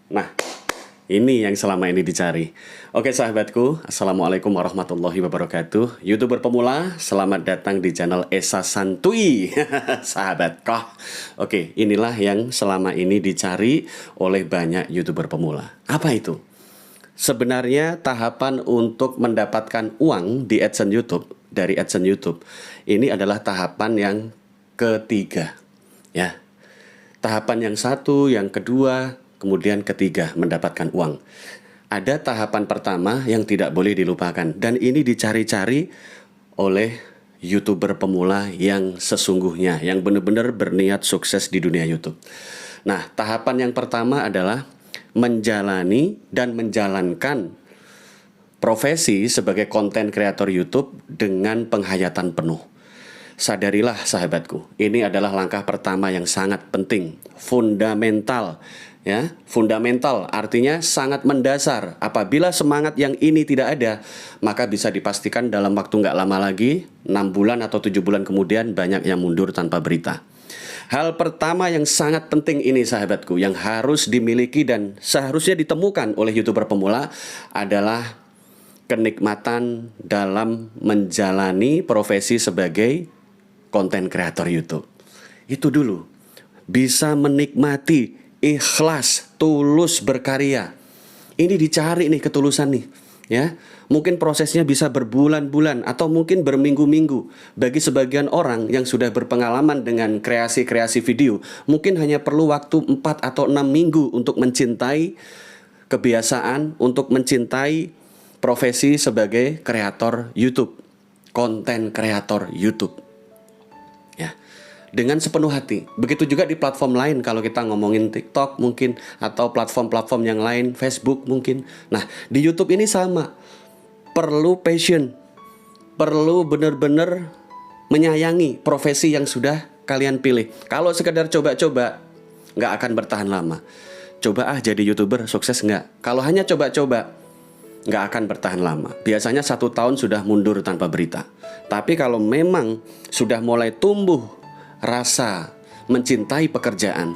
Nah, ini yang selama ini dicari. Oke sahabatku, Assalamualaikum warahmatullahi wabarakatuh. YouTuber pemula, selamat datang di channel Esa Santuy. Sahabat koh. Oke, inilah yang selama ini dicari oleh banyak YouTuber pemula. Apa itu? Sebenarnya tahapan untuk mendapatkan uang di AdSense YouTube, dari AdSense YouTube, ini adalah tahapan yang ketiga. Ya, tahapan yang satu, yang kedua, kemudian ketiga, mendapatkan uang. Ada tahapan pertama yang tidak boleh dilupakan, dan ini dicari-cari oleh YouTuber pemula yang sesungguhnya, yang benar-benar berniat sukses di dunia YouTube. Nah, tahapan yang pertama adalah menjalani dan menjalankan profesi sebagai konten kreator YouTube dengan penghayatan penuh. Sadarilah sahabatku, ini adalah langkah pertama yang sangat penting, fundamental. Ya, fundamental artinya sangat mendasar. Apabila semangat yang ini tidak ada, maka bisa dipastikan dalam waktu nggak lama lagi, 6 bulan atau 7 bulan kemudian, banyak yang mundur tanpa berita. Hal pertama yang sangat penting ini sahabatku, yang harus dimiliki dan seharusnya ditemukan oleh YouTuber pemula adalah kenikmatan dalam menjalani profesi sebagai konten kreator YouTube. Itu dulu. Bisa menikmati, ikhlas, tulus berkarya. Ini dicari nih ketulusan nih, ya. Mungkin prosesnya bisa berbulan-bulan atau mungkin berminggu-minggu. Bagi sebagian orang yang sudah berpengalaman dengan kreasi-kreasi video, mungkin hanya perlu waktu 4 atau 6 minggu untuk mencintai kebiasaan, untuk mencintai profesi sebagai kreator YouTube, konten kreator YouTube. Ya, dengan sepenuh hati. Begitu juga di platform lain, kalau kita ngomongin TikTok mungkin, atau platform-platform yang lain, Facebook mungkin. Nah, di YouTube ini sama. Perlu passion, perlu benar-benar menyayangi profesi yang sudah kalian pilih. Kalau sekedar coba-coba, nggak akan bertahan lama. Coba jadi YouTuber, sukses nggak? Kalau hanya coba-coba, nggak akan bertahan lama. Biasanya 1 tahun sudah mundur tanpa berita. Tapi kalau memang sudah mulai tumbuh rasa mencintai pekerjaan,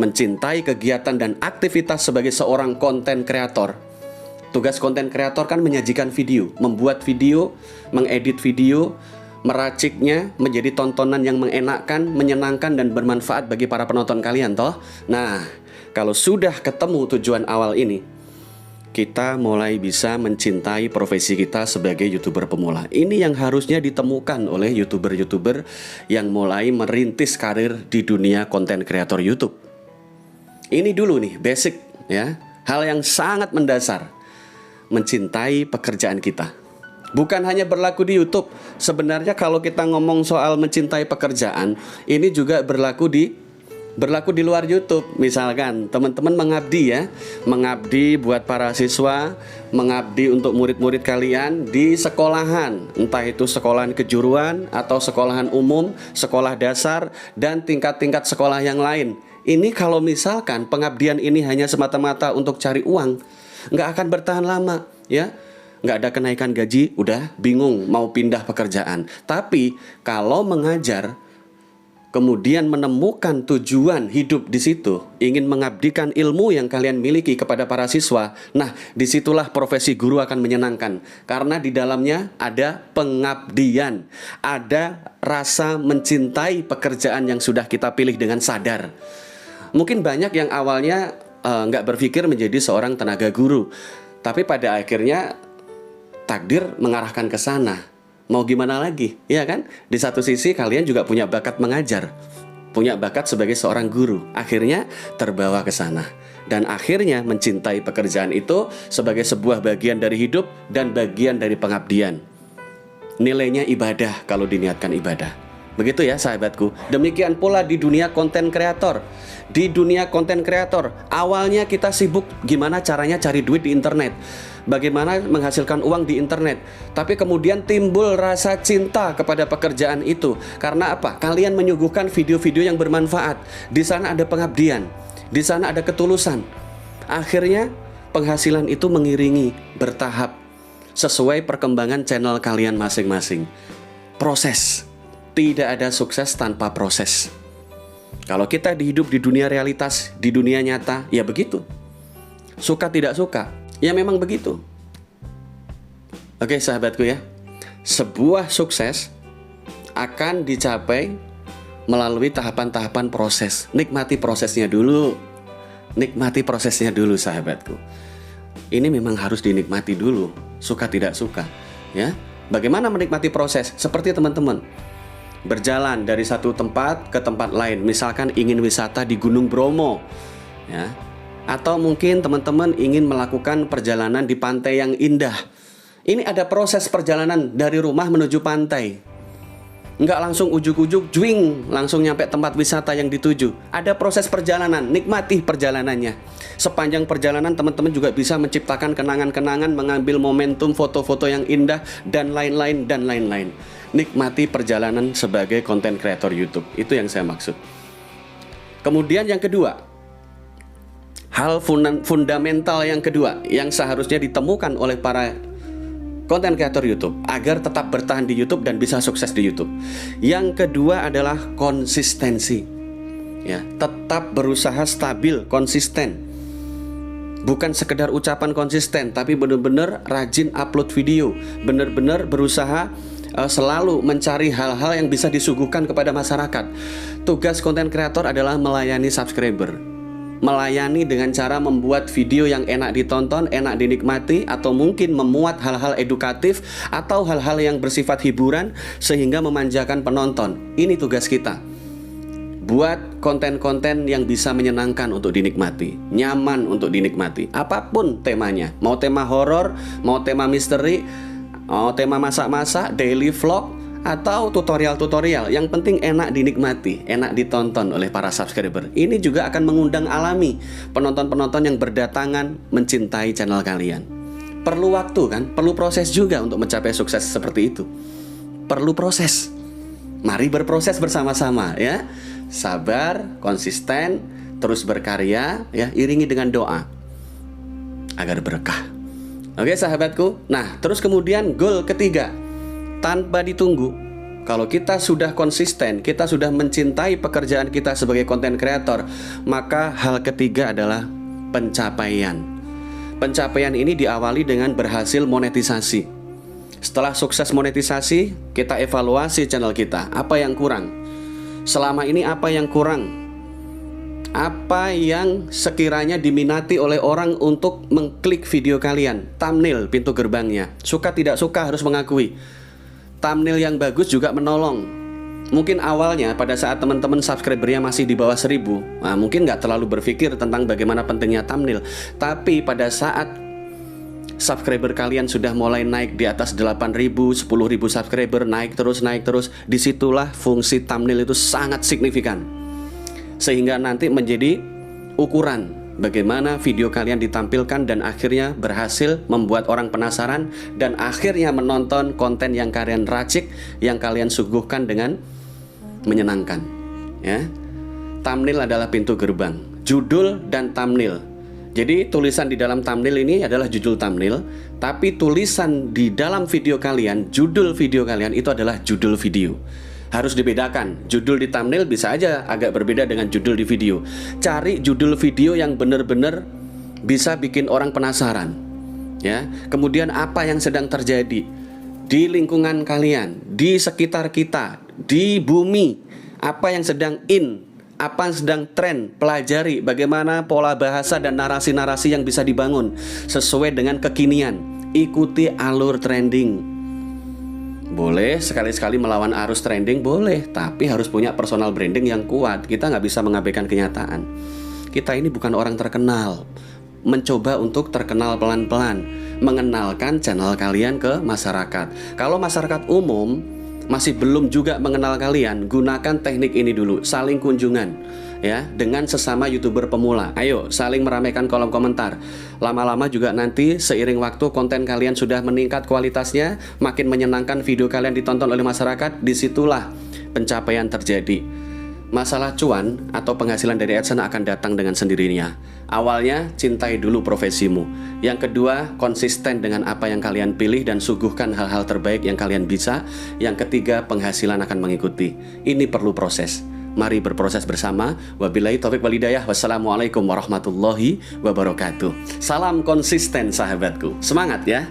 mencintai kegiatan dan aktivitas sebagai seorang konten kreator. Tugas konten kreator kan menyajikan video, membuat video, mengedit video, meraciknya menjadi tontonan yang mengenakkan, menyenangkan dan bermanfaat bagi para penonton kalian toh. Nah, kalau sudah ketemu tujuan awal ini, kita mulai bisa mencintai profesi kita sebagai YouTuber pemula. Ini yang harusnya ditemukan oleh YouTuber-YouTuber yang mulai merintis karir di dunia konten kreator YouTube. Ini dulu nih, basic ya. Hal yang sangat mendasar, mencintai pekerjaan kita. Bukan hanya berlaku di YouTube. Sebenarnya kalau kita ngomong soal mencintai pekerjaan, ini juga berlaku di luar YouTube. Misalkan teman-teman mengabdi ya, mengabdi buat para siswa, mengabdi untuk murid-murid kalian di sekolahan, entah itu sekolahan kejuruan atau sekolahan umum, sekolah dasar dan tingkat-tingkat sekolah yang lain. Ini kalau misalkan pengabdian ini hanya semata-mata untuk cari uang, nggak akan bertahan lama ya. Nggak ada kenaikan gaji, udah bingung mau pindah pekerjaan. Tapi kalau mengajar, kemudian menemukan tujuan hidup di situ, ingin mengabdikan ilmu yang kalian miliki kepada para siswa. Nah, disitulah profesi guru akan menyenangkan, karena di dalamnya ada pengabdian, ada rasa mencintai pekerjaan yang sudah kita pilih dengan sadar. Mungkin banyak yang awalnya nggak berpikir menjadi seorang tenaga guru, tapi pada akhirnya takdir mengarahkan ke sana. Mau gimana lagi, ya kan? Di satu sisi kalian juga punya bakat mengajar, punya bakat sebagai seorang guru. Akhirnya terbawa ke sana. Dan akhirnya mencintai pekerjaan itu sebagai sebuah bagian dari hidup dan bagian dari pengabdian. Nilainya ibadah kalau diniatkan ibadah. Begitu ya sahabatku. Demikian pula di dunia konten kreator. Di dunia konten kreator, awalnya kita sibuk gimana caranya cari duit di internet, bagaimana menghasilkan uang di internet. Tapi kemudian timbul rasa cinta kepada pekerjaan itu. Karena apa? Kalian menyuguhkan video-video yang bermanfaat. Di sana ada pengabdian, di sana ada ketulusan. Akhirnya penghasilan itu mengiringi bertahap sesuai perkembangan channel kalian masing-masing. Proses. Tidak ada sukses tanpa proses. Kalau kita hidup di dunia realitas, di dunia nyata, ya begitu. Suka tidak suka, ya memang begitu. Oke sahabatku ya, sebuah sukses akan dicapai melalui tahapan-tahapan proses. Nikmati prosesnya dulu. Nikmati prosesnya dulu sahabatku. Ini memang harus dinikmati dulu, suka tidak suka ya. Bagaimana menikmati proses? Seperti teman-teman berjalan dari satu tempat ke tempat lain. Misalkan ingin wisata di Gunung Bromo ya. Atau mungkin teman-teman ingin melakukan perjalanan di pantai yang indah. Ini ada proses perjalanan dari rumah menuju pantai. Nggak langsung ujuk-ujuk, juing, langsung nyampe tempat wisata yang dituju. Ada proses perjalanan, nikmati perjalanannya. Sepanjang perjalanan teman-teman juga bisa menciptakan kenangan-kenangan, mengambil momentum foto-foto yang indah, dan lain-lain, dan lain-lain. Nikmati perjalanan sebagai konten kreator YouTube. Itu yang saya maksud. Kemudian yang kedua, hal fundamental yang kedua yang seharusnya ditemukan oleh para konten kreator YouTube agar tetap bertahan di YouTube dan bisa sukses di YouTube. Yang kedua adalah konsistensi. Ya, tetap berusaha stabil, konsisten. Bukan sekedar ucapan konsisten, tapi benar-benar rajin upload video, benar-benar berusaha selalu mencari hal-hal yang bisa disuguhkan kepada masyarakat. Tugas konten kreator adalah melayani subscriber. Melayani dengan cara membuat video yang enak ditonton, enak dinikmati, atau mungkin memuat hal-hal edukatif atau hal-hal yang bersifat hiburan sehingga memanjakan penonton. Ini tugas kita. Buat konten-konten yang bisa menyenangkan untuk dinikmati, nyaman untuk dinikmati, apapun temanya. Mau tema horor, mau tema misteri, mau tema masak-masak, daily vlog, atau tutorial-tutorial, yang penting enak dinikmati, enak ditonton oleh para subscriber. Ini juga akan mengundang alami penonton-penonton yang berdatangan mencintai channel kalian. Perlu waktu kan, perlu proses juga untuk mencapai sukses seperti itu. Perlu proses. Mari berproses bersama-sama ya. Sabar, konsisten, terus berkarya ya, iringi dengan doa agar berkah. Oke sahabatku. Nah, terus kemudian goal ketiga, tanpa ditunggu. Kalau kita sudah konsisten, kita sudah mencintai pekerjaan kita sebagai konten kreator, maka hal ketiga adalah pencapaian. Pencapaian ini diawali dengan berhasil monetisasi. Setelah sukses monetisasi, kita evaluasi channel kita. Apa yang kurang? Selama ini apa yang kurang? Apa yang sekiranya diminati oleh orang untuk mengklik video kalian? Thumbnail, pintu gerbangnya. Suka tidak suka harus mengakui. Thumbnail yang bagus juga menolong. Mungkin awalnya pada saat teman-teman subscribernya masih di bawah 1000, nah, mungkin nggak terlalu berpikir tentang bagaimana pentingnya thumbnail. Tapi pada saat subscriber kalian sudah mulai naik di atas 8.000, 10.000 subscriber, naik terus, disitulah fungsi thumbnail itu sangat signifikan. Sehingga nanti menjadi ukuran bagaimana video kalian ditampilkan dan akhirnya berhasil membuat orang penasaran dan akhirnya menonton konten yang kalian racik, yang kalian suguhkan dengan menyenangkan ya. Thumbnail adalah pintu gerbang, judul dan thumbnail. Jadi tulisan di dalam thumbnail ini adalah judul thumbnail, tapi tulisan di dalam video kalian, judul video kalian itu adalah judul video. Harus dibedakan. Judul di thumbnail bisa aja agak berbeda dengan judul di video. Cari judul video yang benar-benar bisa bikin orang penasaran ya. Kemudian apa yang sedang terjadi di lingkungan kalian, di sekitar kita, di bumi, apa yang sedang apa yang sedang tren, pelajari bagaimana pola bahasa dan narasi-narasi yang bisa dibangun sesuai dengan kekinian. Ikuti alur trending. Boleh sekali-sekali melawan arus trending, boleh, tapi harus punya personal branding yang kuat. Kita nggak bisa mengabaikan kenyataan. Kita ini bukan orang terkenal. Mencoba untuk terkenal pelan-pelan, mengenalkan channel kalian ke masyarakat. Kalau masyarakat umum masih belum juga mengenal kalian, gunakan teknik ini dulu, saling kunjungan ya dengan sesama YouTuber pemula. Ayo saling meramaikan kolom komentar. Lama-lama juga nanti seiring waktu konten kalian sudah meningkat kualitasnya, makin menyenangkan video kalian ditonton oleh masyarakat, disitulah pencapaian terjadi. Masalah cuan atau penghasilan dari AdSense akan datang dengan sendirinya. Awalnya, cintai dulu profesimu. Yang kedua, konsisten dengan apa yang kalian pilih dan suguhkan hal-hal terbaik yang kalian bisa. Yang ketiga, penghasilan akan mengikuti. Ini perlu proses. Mari berproses bersama. Wabillahi taufik walhidayah. Wassalamualaikum warahmatullahi wabarakatuh. Salam konsisten sahabatku. Semangat ya.